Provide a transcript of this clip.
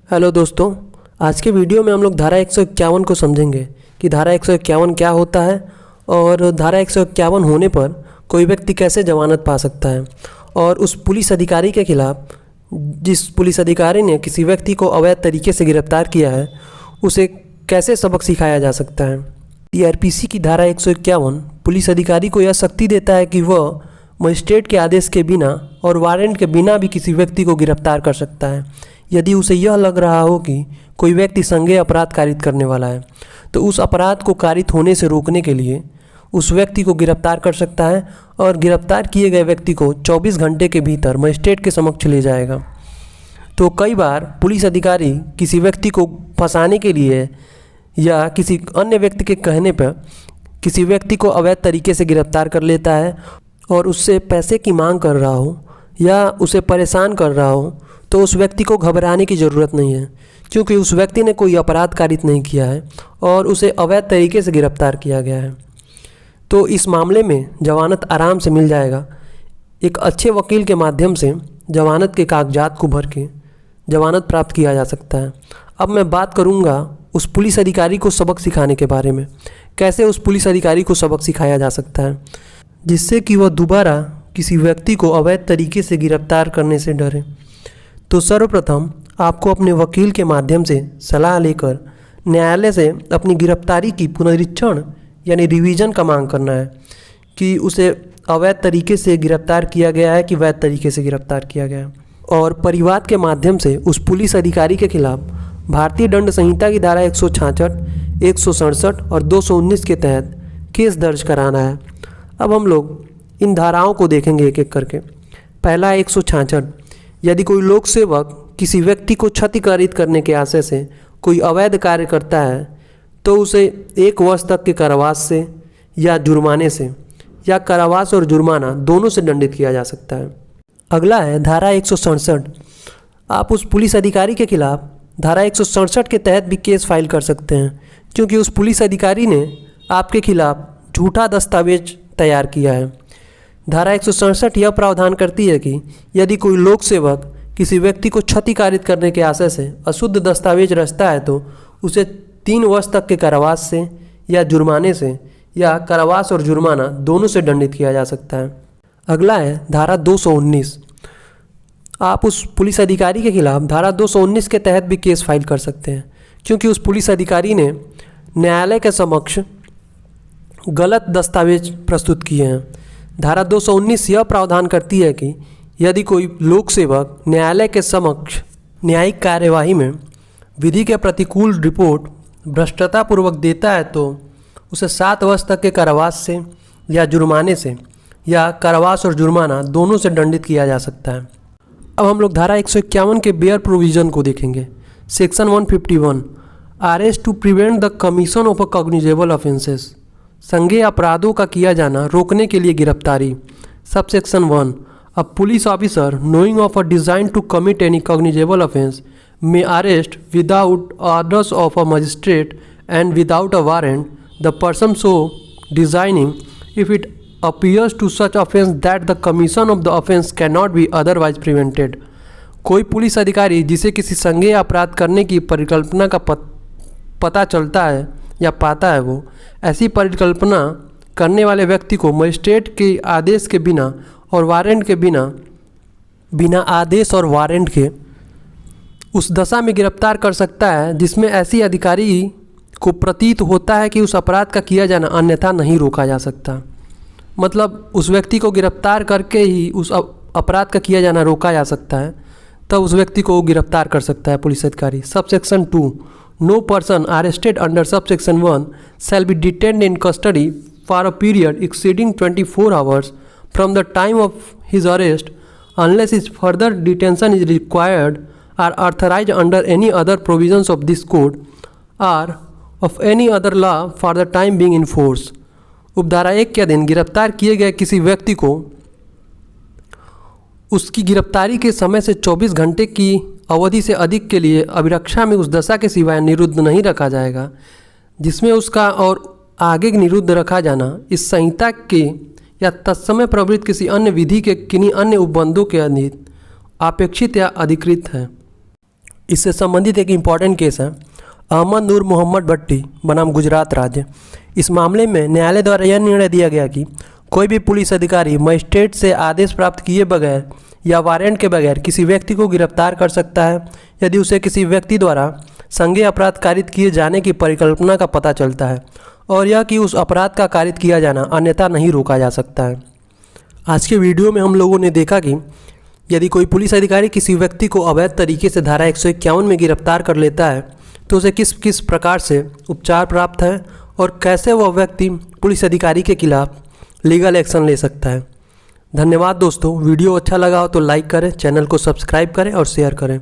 Hello दोस्तों, आज के वीडियो में हम लोग धारा 151 को समझेंगे कि धारा 151 क्या होता है और धारा 151 होने पर कोई व्यक्ति कैसे जमानत पा सकता है और उस पुलिस अधिकारी के खिलाफ जिस पुलिस अधिकारी ने किसी व्यक्ति को अवैध तरीके से गिरफ्तार किया है उसे कैसे सबक सिखाया जा सकता है। सीआरपीसी की धारा 151 पुलिस अधिकारी को यह शक्ति देता है कि वह मजिस्ट्रेट के आदेश के बिना और वारंट के बिना भी किसी व्यक्ति को गिरफ्तार कर सकता है यदि उसे यह लग रहा हो कि कोई व्यक्ति संज्ञेय अपराध कारित करने वाला है, तो उस अपराध को कारित होने से रोकने के लिए उस व्यक्ति को गिरफ्तार कर सकता है और गिरफ्तार किए गए व्यक्ति को 24 घंटे के भीतर मजिस्ट्रेट के समक्ष ले जाएगा। तो कई बार पुलिस अधिकारी किसी व्यक्ति को फंसाने के लिए या किसी अन्य व्यक्ति के कहने पर किसी व्यक्ति को अवैध तरीके से गिरफ्तार कर लेता है और उससे पैसे की मांग कर रहा हो या उसे परेशान कर रहा हो, तो उस व्यक्ति को घबराने की ज़रूरत नहीं है क्योंकि उस व्यक्ति ने कोई अपराध कारित नहीं किया है और उसे अवैध तरीके से गिरफ्तार किया गया है। तो इस मामले में जमानत आराम से मिल जाएगा। एक अच्छे वकील के माध्यम से जमानत के कागजात को भर के जमानत प्राप्त किया जा सकता है। अब मैं बात करूंगा उस पुलिस अधिकारी को सबक सिखाने के बारे में, कैसे उस पुलिस अधिकारी को सबक सिखाया जा सकता है जिससे कि वह दोबारा किसी व्यक्ति को अवैध तरीके से गिरफ्तार करने से डरे। तो सर्वप्रथम आपको अपने वकील के माध्यम से सलाह लेकर न्यायालय से अपनी गिरफ्तारी की पुनरीक्षण यानी रिवीजन का मांग करना है कि उसे अवैध तरीके से गिरफ्तार किया गया है कि वैध तरीके से गिरफ्तार किया गया है। और परिवाद के माध्यम से उस पुलिस अधिकारी के खिलाफ भारतीय दंड संहिता की धारा 166, 167 और 219 के तहत केस दर्ज कराना है। अब हम लोग इन धाराओं को देखेंगे एक एक करके। पहला है 166। यदि कोई लोक सेवक किसी व्यक्ति को क्षतिकारित करने के आशय से कोई अवैध कार्य करता है तो उसे 1 वर्ष तक के कारावास से या जुर्माने से या कारावास और जुर्माना दोनों से दंडित किया जा सकता है। अगला है धारा 167। आप उस पुलिस अधिकारी के खिलाफ धारा 167 के तहत भी केस फाइल कर सकते हैं क्योंकि उस पुलिस अधिकारी ने आपके खिलाफ झूठा दस्तावेज तैयार किया है। धारा 167 यह प्रावधान करती है कि यदि कोई लोक सेवक किसी व्यक्ति को क्षतिकारित करने के आशय से अशुद्ध दस्तावेज रचता है तो उसे 3 वर्ष तक के कारावास से या जुर्माने से या कारावास और जुर्माना दोनों से दंडित किया जा सकता है। अगला है धारा 219। आप उस पुलिस अधिकारी के खिलाफ धारा 219 के तहत भी केस फाइल कर सकते हैं क्योंकि उस पुलिस अधिकारी ने न्यायालय के समक्ष गलत दस्तावेज प्रस्तुत किए हैं। धारा 219 यह प्रावधान करती है कि यदि कोई लोक सेवक न्यायालय के समक्ष न्यायिक कार्यवाही में विधि के प्रतिकूल रिपोर्ट भ्रष्टतापूर्वक देता है तो उसे 7 वर्ष तक के कारावास से या जुर्माने से या कारावास और जुर्माना दोनों से दंडित किया जा सकता है। अब हम लोग धारा 151 के बेयर प्रोविजन को देखेंगे। Section 151, arrest to prevent the commission of a cognizable offences, संज्ञेय अपराधों का किया जाना रोकने के लिए गिरफ्तारी। Subsection 1, a police officer knowing of a design to commit any cognizable offence may arrest without orders of a magistrate and without a warrant the person so designing if it appears to such offense that the commission of the offense cannot be otherwise prevented। कोई police अधिकारी जिसे किसी संज्ञेय अपराध करने की परिकल्पना का पता चलता है या पाता है, वो ऐसी परिकल्पना करने वाले व्यक्ति को मजिस्ट्रेट के आदेश के बिना और वारंट के बिना आदेश और वारंट के उस दशा में गिरफ्तार कर सकता है जिसमें ऐसी अधिकारी को प्रतीत होता है कि उस अपराध का किया जाना अन्यथा नहीं रोका जा सकता। मतलब उस व्यक्ति को गिरफ्तार करके ही उस अपराध का किया जाना रोका जा सकता है, तब उस व्यक्ति को गिरफ्तार कर सकता है पुलिस अधिकारी। Subsection 2, no person arrested under subsection 1 shall be detained in custody for a period exceeding 24 hours from the time of his arrest unless is further detention is required are authorized under any other provisions of this code or of any other law for the time being in force। उपधारा 1 के अधीन गिरफ्तार किए गए किसी व्यक्ति को उसकी गिरफ्तारी के समय से 24 घंटे की अवधि से अधिक के लिए अभिरक्षा में उस दशा के सिवाय निरुद्ध नहीं रखा जाएगा जिसमें उसका और आगे निरुद्ध रखा जाना इस संहिता के या तत्समय प्रवृत्त किसी अन्य विधि के किन्हीं अन्य उपबंधों के अधीन अपेक्षित या अधिकृत है। इससे संबंधित एक इम्पॉर्टेंट केस है अहमद नूर मोहम्मद भट्टी बनाम गुजरात राज्य। इस मामले में न्यायालय द्वारा यह निर्णय दिया गया कि कोई भी पुलिस अधिकारी मजिस्ट्रेट से आदेश प्राप्त किए बगैर या वारंट के बगैर किसी व्यक्ति को गिरफ्तार कर सकता है यदि उसे किसी व्यक्ति द्वारा संज्ञेय अपराध कारित किए जाने की परिकल्पना का पता चलता है और यह कि उस अपराध का कारित किया जाना अन्यथा नहीं रोका जा सकता है। आज के वीडियो में हम लोगों ने देखा कि यदि कोई पुलिस अधिकारी किसी व्यक्ति को अवैध तरीके से धारा 151 में गिरफ्तार कर लेता है तो उसे किस किस प्रकार से उपचार प्राप्त है और कैसे वह व्यक्ति पुलिस अधिकारी के खिलाफ लीगल एक्शन ले सकता है। धन्यवाद दोस्तों, वीडियो अच्छा लगा हो तो लाइक करें, चैनल को सब्सक्राइब करें और शेयर करें।